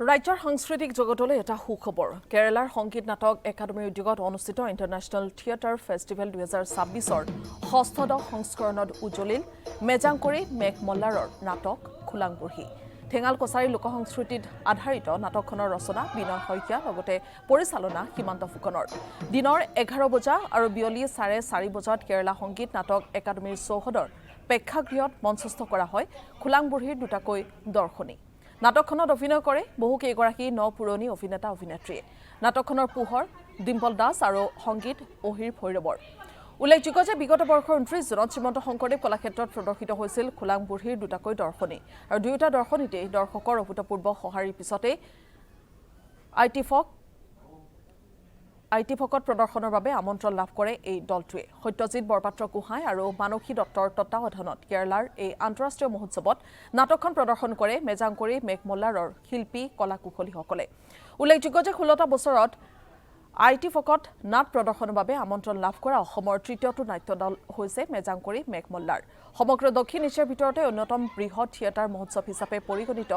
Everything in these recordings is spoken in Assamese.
ৰাজ্যৰ সাংস্কৃতিক জগতলৈ এটা সুখবৰ কেৰালাৰ সংগীত নাটক একাডেমীৰ উদ্যোগত অনুষ্ঠিত ইণ্টাৰনেশ্যনেল থিয়েটাৰ ফেষ্টিভেল 2026ৰ ষষ্ঠদশ সংস্কৰণত উজ্বলিল মেজাংকৰি মেঘমল্লাৰৰ নাটক খোলাংবুঢ়ী ঠেঙাল কছাৰী লোকসংস্কৃতিত আধাৰিত নাটকখনৰ ৰচনা বিনয় শইকীয়া লগতে পৰিচালনা সীমান্ত ফুকনৰ দিনৰ 11 বজা আৰু বিয়লি 4:30 বজাত কেৰালা সংগীত নাটক একাডেমীৰ চৌহদৰ প্ৰেক্ষাগৃহত মঞ্চস্থ কৰা হয় খোলাংবুঢ়ীৰ দুটাকৈ দৰ্শনী নাটকখনত অভিনয় কৰে বহুকেইগৰাকী পুৰণি অভিনেতা অভিনেত্ৰীয়ে নাটকখনৰ পোহৰ ডিম্পল দাস আৰু সংগীত অহিৰ ভৈৰৱৰ উল্লেখযোগ্য যে বিগত বৰ্ষৰ 29 জুনত শ্ৰীমন্ত শংকৰদেৱ কলাক্ষেত্ৰত প্ৰদৰ্শিত হৈছিল খোলাংবুঢ়ীৰ দুটাকৈ দৰ্শনী আৰু দুয়োটা দৰ্শনীতেই দৰ্শকৰ অভূতপূৰ্ব সঁহাৰিৰ পিছতে আইটিফকত প্ৰদৰ্শনৰ বাবে আমন্ত্ৰণ লাভ কৰে এই দলটোৱে সত্যজিৎ বৰপাত্ৰ গোহাঁই আৰু মানসী দত্তৰ তত্ত্বাৱধানত কেৰালাৰ এই আন্তঃৰাষ্ট্ৰীয় মহোৎসৱত নাটকখন প্ৰদৰ্শন কৰে মেজাংকৰি মেঘমল্লাৰৰ শিল্পী কলাকুশলীসকলে উল্লেখযোগ্য যে 16টা বছৰত আইটিফকত নাট প্ৰদৰ্শনৰ বাবে আমন্ত্ৰণ লাভ কৰা অসমৰ তৃতীয়টো নাট্যদল হৈছে মেজাংকৰি মেঘমল্লাৰ সমগ্ৰ দক্ষিণ এছিয়াৰ ভিতৰতে অন্যতম বৃহৎ থিয়েটাৰ মহোৎসৱ হিচাপে পৰিগণিত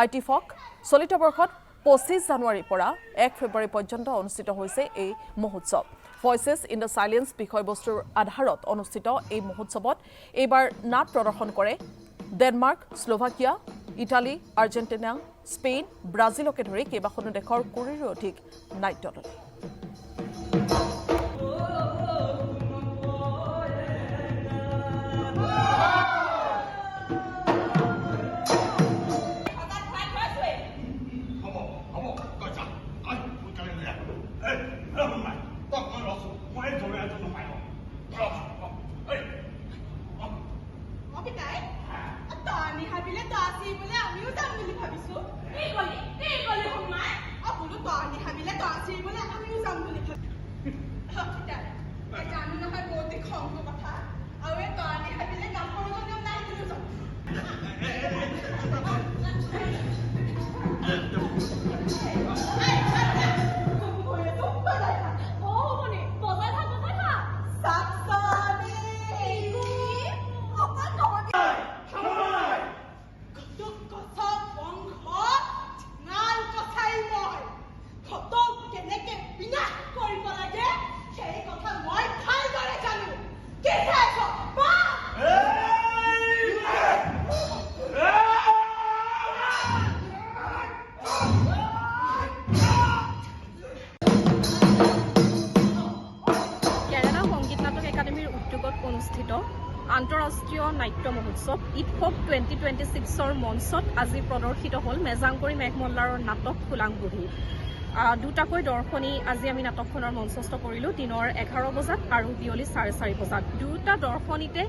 আইটিফক চলিত বৰ্ষত 25 জানুৱাৰীৰ পৰা 1 ফেব্ৰুৱাৰী পৰ্যন্ত অনুষ্ঠিত হৈছে এই মহোৎসৱ ভয়েসেস ইন দ্য সাইলেন্স বিষয়বস্তুৰ আধাৰত অনুষ্ঠিত এই মহোৎসৱত এইবাৰ নাট প্ৰদৰ্শন কৰে Denmark Slovakia Italy Argentina Spain ব্ৰাজিলকে ধৰি কেইবাখনো দেশৰ 20ৰো অধিক নাট্যদল আন্তঃৰাষ্ট্ৰীয় নাট্য মহোৎসৱ ইটফক 2026ৰ মঞ্চত আজি প্ৰদৰ্শিত হ'ল মেজাংকৰি মেঘমল্লাৰৰ নাটক খোলাংবুঢ়ী দুটাকৈ দৰ্শনী আজি আমি নাটকখনৰ মঞ্চস্থ কৰিলোঁ দিনৰ 11 বজাত আৰু বিয়লি 4:30 বজাত দুটা দৰ্শনীতে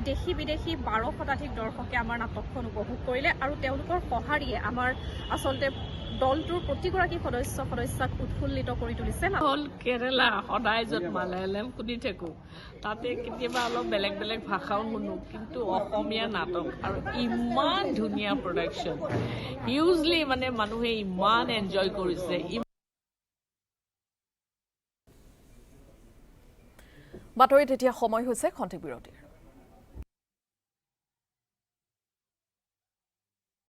দেশী বিদেশী 12 শতাধিক দৰ্শকে আমাৰ নাটকখন উপভোগ কৰিলে আৰু তেওঁলোকৰ সঁহাৰিয়ে আমাৰ আচলতে দলটোৰ প্ৰতিগৰাকী সদস্যক উৎফুল্লিত কৰি তুলিছে হ'ল কেৰালা সদায় য'ত মালায়ালম শুনি থাকোঁ তাতে কেতিয়াবা অলপ বেলেগ বেলেগ ভাষাও শুনো কিন্তু অসমীয়া নাটক আৰু ইমান ধুনীয়া প্ৰডাকশ্যন হিউজলি মানে মানুহে ইমান এনজয় কৰিছে বাতৰিত এতিয়া সময় হৈছে খন্তেক বিৰতিৰ